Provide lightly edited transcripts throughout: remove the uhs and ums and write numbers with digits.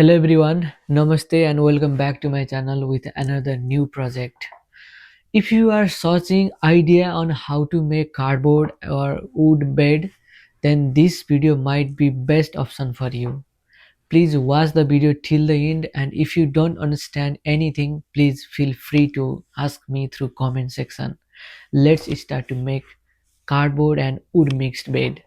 Hello everyone, Namaste and welcome back to my channel with another new project. If you are searching idea on how to make cardboard or wood bed, then this video might be best option for you. Please watch the video till the end, and if you don't understand anything, please feel free to ask me through comment section. Let's start to make cardboard and wood mixed bed.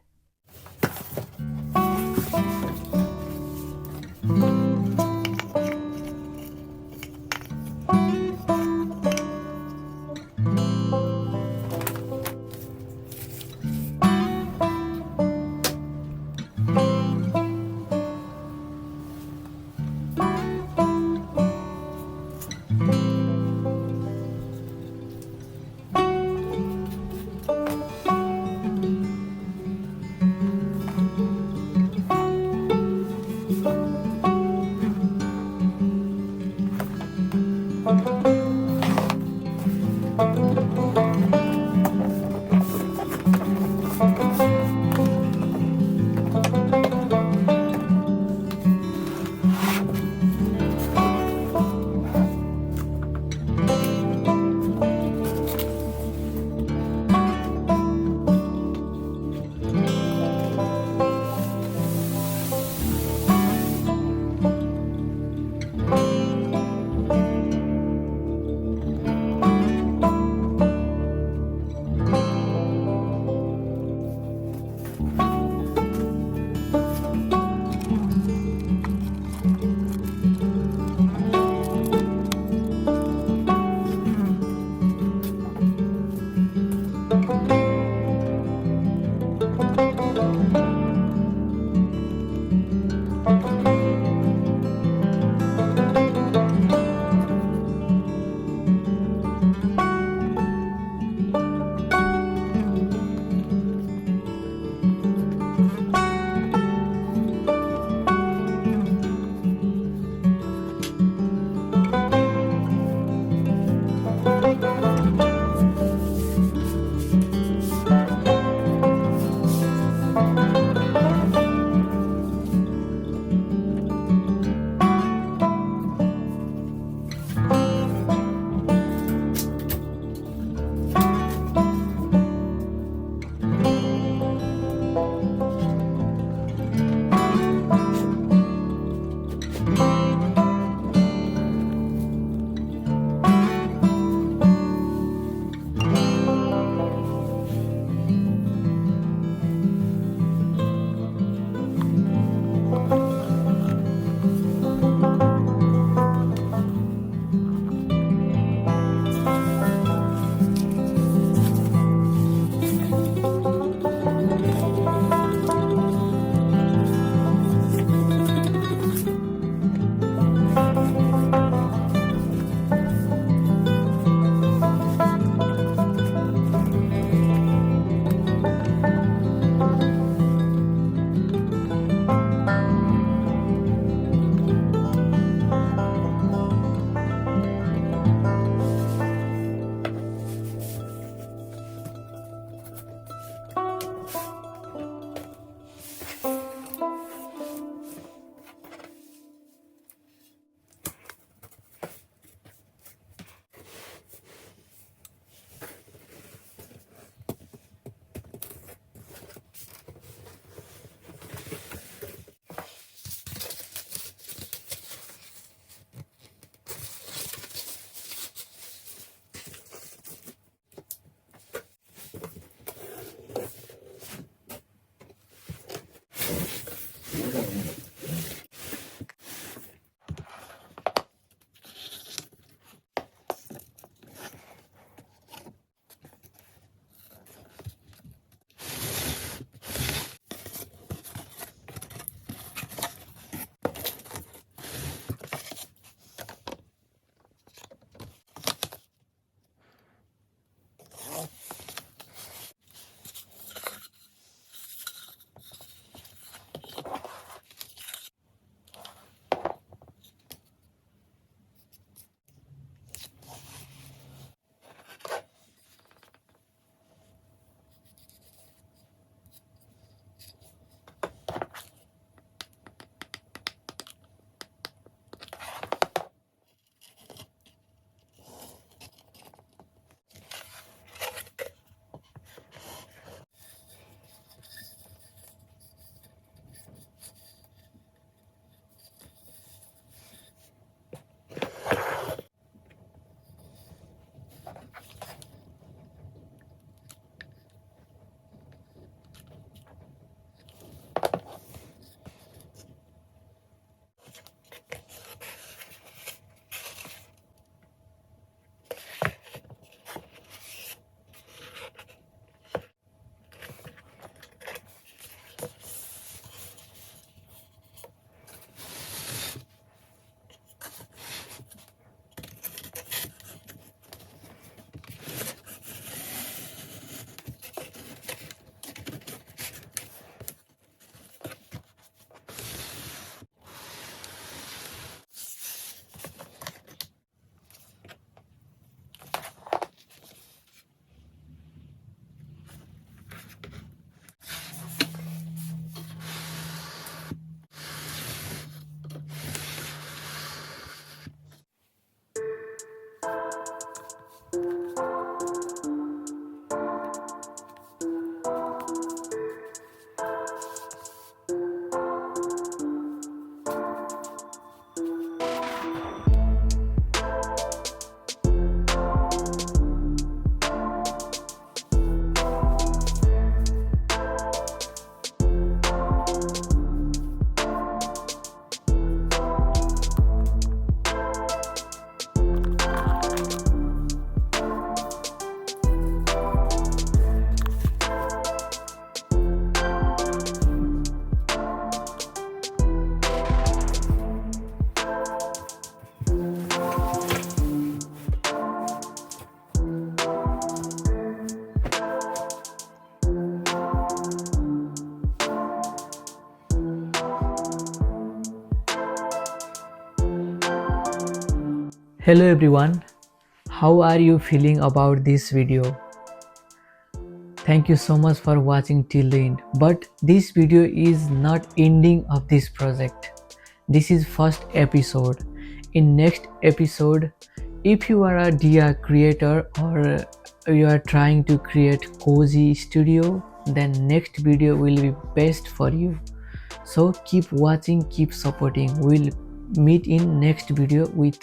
Hello everyone, how are you feeling about this video? Thank you so much for watching till the end. But this video is not ending of this project. This is first episode. In next episode, if you are a DIY creator or you are trying to create cozy studio, then next video will be best for you. So keep watching, keep supporting. We'll meet in next video with